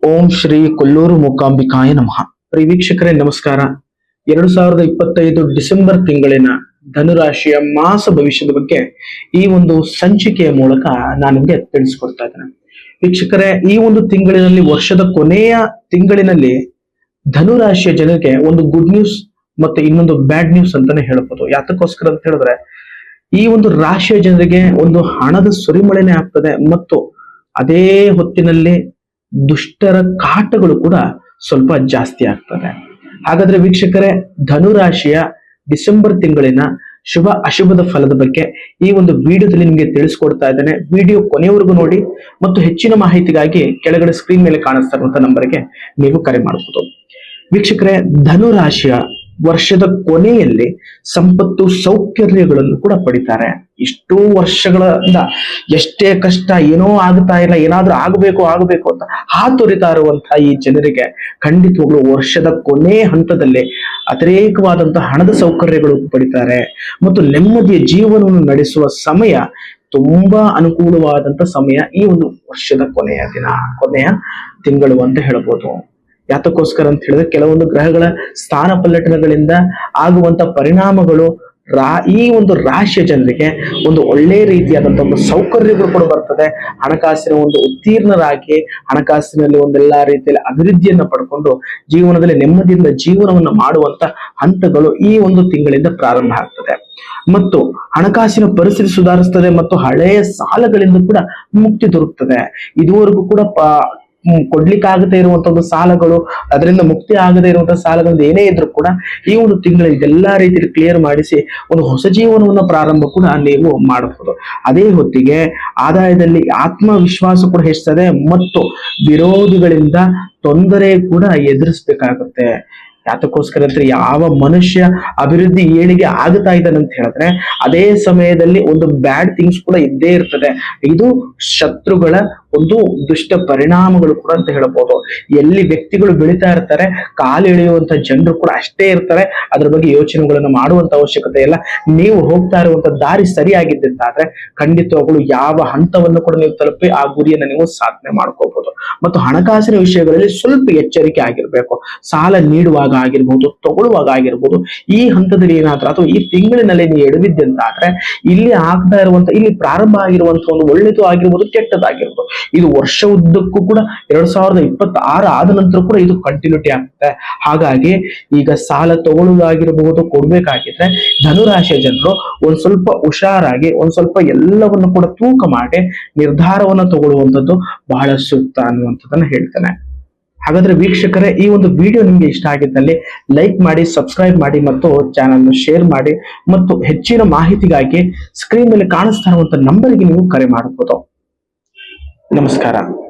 ಓಂ ಶ್ರೀ ಕೊಲ್ಲೂರು ಮೂಕಾಂಬಿಕಾಯ ನಮಃ. ಪ್ರಿಯ ವೀಕ್ಷಕರೇ ನಮಸ್ಕಾರ. 2025 ಡಿಸೆಂಬರ್ ತಿಂಗಳಿನ ಧನುರಾಶಿಯ ಮಾಸ ಭವಿಷ್ಯದ ಬಗ್ಗೆ ಈ ಒಂದು ಸಂಚಿಕೆಯ ಮೂಲಕ ನಾನು ನಿಮಗೆ ತಿಳಿಸ್ಕೊಡ್ತಾ ಇದ್ದೇನೆ. ವೀಕ್ಷಕರೇ, ಈ ಒಂದು ತಿಂಗಳಿನಲ್ಲಿ, ವರ್ಷದ ಕೊನೆಯ ತಿಂಗಳಿನಲ್ಲಿ ಧನುರಾಶಿಯ ಜನರಿಗೆ ಒಂದು ಗುಡ್ ನ್ಯೂಸ್ ಮತ್ತೆ ಇನ್ನೊಂದು ಬ್ಯಾಡ್ ನ್ಯೂಸ್ ಅಂತಾನೆ ಹೇಳ್ಬೋದು. ಯಾತಕ್ಕೋಸ್ಕರ ಅಂತ ಹೇಳಿದ್ರೆ, ಈ ಒಂದು ರಾಶಿಯ ಜನರಿಗೆ ಒಂದು ಹಣದ ಸುರಿಮಳೆನೆ ಆಗ್ತದೆ ಮತ್ತು ಅದೇ ಹೊತ್ತಿನಲ್ಲಿ ದುಷ್ಟರ ಕಾಟಗಳು ಕೂಡ ಸ್ವಲ್ಪ ಜಾಸ್ತಿ ಆಗ್ತದೆ. ಹಾಗಾದ್ರೆ ವೀಕ್ಷಕರೇ, ಧನುರಾಶಿಯ ಡಿಸೆಂಬರ್ ತಿಂಗಳಿನ ಶುಭ ಅಶುಭದ ಫಲದ ಬಗ್ಗೆ ಈ ಒಂದು ವಿಡಿಯೋದಲ್ಲಿ ನಿಮಗೆ ತಿಳಿಸ್ಕೊಡ್ತಾ ಇದ್ದೇನೆ. ವಿಡಿಯೋ ಕೊನೆಯವರೆಗೂ ನೋಡಿ ಮತ್ತು ಹೆಚ್ಚಿನ ಮಾಹಿತಿಗಾಗಿ ಕೆಳಗಡೆ ಸ್ಕ್ರೀನ್ ಮೇಲೆ ಕಾಣಿಸ್ತಾ ಇರುವಂತಹ ನಂಬರ್ಗೆ ನೀವು ಕರೆ ಮಾಡಬಹುದು. ವೀಕ್ಷಕರೇ, ಧನುರಾಶಿಯ ವರ್ಷದ ಕೊನೆಯಲ್ಲಿ ಸಂಪತ್ತು ಸೌಕರ್ಯಗಳನ್ನು ಕೂಡ ಪಡಿತಾರೆ. ಇಷ್ಟೋ ವರ್ಷಗಳಿಂದ ಎಷ್ಟೇ ಕಷ್ಟ, ಏನೋ ಆಗ್ತಾ ಇಲ್ಲ, ಏನಾದ್ರೂ ಆಗಬೇಕು ಅಂತ ಹಾತೊರಿತಾ ಇರುವಂತಹ ಈ ಜನರಿಗೆ ಖಂಡಿತವಾಗ್ಲೂ ವರ್ಷದ ಕೊನೆ ಹಂತದಲ್ಲಿ ಅತಿರೇಕವಾದಂತಹ ಹಣದ ಸೌಕರ್ಯಗಳು ಪಡಿತಾರೆ ಮತ್ತು ನೆಮ್ಮದಿಯ ಜೀವನವನ್ನು ನಡೆಸುವ ಸಮಯ, ತುಂಬಾ ಅನುಕೂಲವಾದಂತ ಸಮಯ ಈ ಒಂದು ವರ್ಷದ ಕೊನೆಯ ತಿಂಗಳು ಅಂತ ಹೇಳ್ಬೋದು. ಯಾತಕ್ಕೋಸ್ಕರ ಅಂತ ಹೇಳಿದ್ರೆ, ಕೆಲವೊಂದು ಗ್ರಹಗಳ ಸ್ಥಾನ ಪಲ್ಲಟನಗಳಿಂದ ಆಗುವಂತ ಪರಿಣಾಮಗಳು ಈ ಒಂದು ರಾಶಿಯ ಜನರಿಗೆ ಒಂದು ಒಳ್ಳೆ ರೀತಿಯಾದಂತಹ ಒಂದು ಸೌಕರ್ಯಗಳು ಕೂಡ ಬರ್ತದೆ. ಹಣಕಾಸಿನ ಒಂದು ಉತ್ತೀರ್ಣರಾಗಿ ಹಣಕಾಸಿನಲ್ಲಿ ಒಂದೆಲ್ಲಾ ರೀತಿಯಲ್ಲಿ ಅಭಿವೃದ್ಧಿಯನ್ನ ಪಡ್ಕೊಂಡು ಜೀವನದಲ್ಲಿ ನೆಮ್ಮದಿಯಿಂದ ಜೀವನವನ್ನು ಮಾಡುವಂತ ಹಂತಗಳು ಈ ಒಂದು ತಿಂಗಳಿಂದ ಪ್ರಾರಂಭ ಆಗ್ತದೆ ಮತ್ತು ಹಣಕಾಸಿನ ಪರಿಸ್ಥಿತಿ ಸುಧಾರಿಸ್ತದೆ ಮತ್ತು ಹಳೆಯ ಸಾಲಗಳಿಂದ ಕೂಡ ಮುಕ್ತಿ ದೊರಕುತ್ತದೆ. ಇದುವರೆಗೂ ಕೂಡ ಕೊಡ್ಲಿಕ್ಕಾಗದೇ ಇರುವಂತಹ ಒಂದು ಸಾಲಗಳು, ಅದರಿಂದ ಮುಕ್ತಿ ಆಗದೇ ಇರುವಂತಹ ಸಾಲಗಳಿಂದ ಏನೇ ಇದ್ರೂ ಕೂಡ ಈ ಒಂದು ತಿಂಗಳಲ್ಲಿ ಇದೆಲ್ಲಾ ರೀತಿಯಲ್ಲಿ ಕ್ಲಿಯರ್ ಮಾಡಿಸಿ ಒಂದು ಹೊಸ ಜೀವನವನ್ನ ಪ್ರಾರಂಭ ಕೂಡ ನೀವು ಮಾಡಬಹುದು. ಅದೇ ಹೊತ್ತಿಗೆ ಆದಾಯದಲ್ಲಿ ಆತ್ಮವಿಶ್ವಾಸ ಕೂಡ ಹೆಚ್ಚುತ್ತದೆ ಮತ್ತು ವಿರೋಧಿಗಳಿಂದ ತೊಂದರೆ ಕೂಡ ಎದುರಿಸಬೇಕಾಗುತ್ತೆ. ಯಾತಕ್ಕೋಸ್ಕರ ಅಂದ್ರೆ, ಯಾವ ಮನುಷ್ಯ ಅಭಿವೃದ್ಧಿ ಏಳಿಗೆ ಆಗ್ತಾ ಇದ್ದಾನೆ ಅಂತ ಹೇಳಿದ್ರೆ ಅದೇ ಸಮಯದಲ್ಲಿ ಒಂದು ಬ್ಯಾಡ್ ಥಿಂಗ್ಸ್ ಕೂಡ ಇದ್ದೇ ಇರ್ತದೆ. ಇದು ಶತ್ರುಗಳ ಒಂದು ದುಷ್ಟ ಪರಿಣಾಮಗಳು ಕೂಡ ಅಂತ ಹೇಳ್ಬೋದು. ಎಲ್ಲಿ ವ್ಯಕ್ತಿಗಳು ಬೆಳೀತಾ ಇರ್ತಾರೆ, ಕಾಲು ಎಳೆಯುವಂತ ಜನರು ಕೂಡ ಅಷ್ಟೇ ಇರ್ತಾರೆ. ಅದ್ರ ಬಗ್ಗೆ ಯೋಚನೆಗಳನ್ನು ಮಾಡುವಂತ ಅವಶ್ಯಕತೆ ಇಲ್ಲ. ನೀವು ಹೋಗ್ತಾ ಇರುವಂತ ದಾರಿ ಸರಿಯಾಗಿದ್ದಂತಾದ್ರೆ ಖಂಡಿತವಾಗ್ಲೂ ಯಾವ ಹಂತವನ್ನು ಕೂಡ ನೀವು ತಲುಪಿ ಆ ಗುರಿಯನ್ನು ನೀವು ಸಾಧನೆ ಮಾಡ್ಕೋಬಹುದು. ಮತ್ತು ಹಣಕಾಸಿನ ವಿಷಯಗಳಲ್ಲಿ ಸ್ವಲ್ಪ ಎಚ್ಚರಿಕೆ ಆಗಿರ್ಬೇಕು. ಸಾಲ ನೀಡುವಾಗ ಆಗಿರ್ಬೋದು, ತಗೊಳ್ಳುವಾಗ ಆಗಿರ್ಬೋದು, ಈ ಹಂತದಲ್ಲಿ ಏನಾದ್ರೂ ಅಥವಾ ಈ ತಿಂಗಳಿನಲ್ಲಿ ನೀವು ಎಡವಿದ್ದಂತಾದ್ರೆ ಇಲ್ಲಿ ಪ್ರಾರಂಭ ಆಗಿರುವಂತಹ ಒಂದು ಒಳ್ಳೆದು ಆಗಿರ್ಬೋದು, ಕೆಟ್ಟದಾಗಿರ್ಬೋದು, ಇದು ವರ್ಷ ಉದ್ದಕ್ಕೂ ಕೂಡ 2026 ಆದ ನಂತರ ಕೂಡ ಇದು ಕಂಟಿನ್ಯೂಟಿ ಆಗ್ತದೆ. ಹಾಗಾಗಿ ಈಗ ಸಾಲ ತಗೊಳ್ಳುವುದಾಗಿರಬಹುದು, ಕೊಡ್ಬೇಕಾಗಿದ್ರೆ ಧನುರಾಶಿಯ ಜನರು ಒಂದ್ ಸ್ವಲ್ಪ ಹುಷಾರಾಗಿ, ಒಂದ್ ಸ್ವಲ್ಪ ಎಲ್ಲವನ್ನು ಕೂಡ ತೂಕ ಮಾಡಿ ನಿರ್ಧಾರವನ್ನ ತಗೊಳ್ಳುವಂಥದ್ದು ಬಹಳ ಸೂಕ್ತ ಅನ್ನುವಂಥದ್ದನ್ನ ಹೇಳ್ತೇನೆ. ಹಾಗಾದ್ರೆ ವೀಕ್ಷಕರೇ, ಈ ಒಂದು ವಿಡಿಯೋ ನಿಮ್ಗೆ ಇಷ್ಟ ಆಗಿದ್ದಲ್ಲಿ ಲೈಕ್ ಮಾಡಿ, ಸಬ್ಸ್ಕ್ರೈಬ್ ಮಾಡಿ ಮತ್ತು ಚಾನಲ್ ಶೇರ್ ಮಾಡಿ ಮತ್ತು ಹೆಚ್ಚಿನ ಮಾಹಿತಿಗಾಗಿ ಸ್ಕ್ರೀನ್ ಮೇಲೆ ಕಾಣಿಸ್ತಾ ಇರುವಂತ ನಂಬರ್ಗೆ ನೀವು ಕರೆ ಮಾಡಬಹುದು. ನಮಸ್ಕಾರ.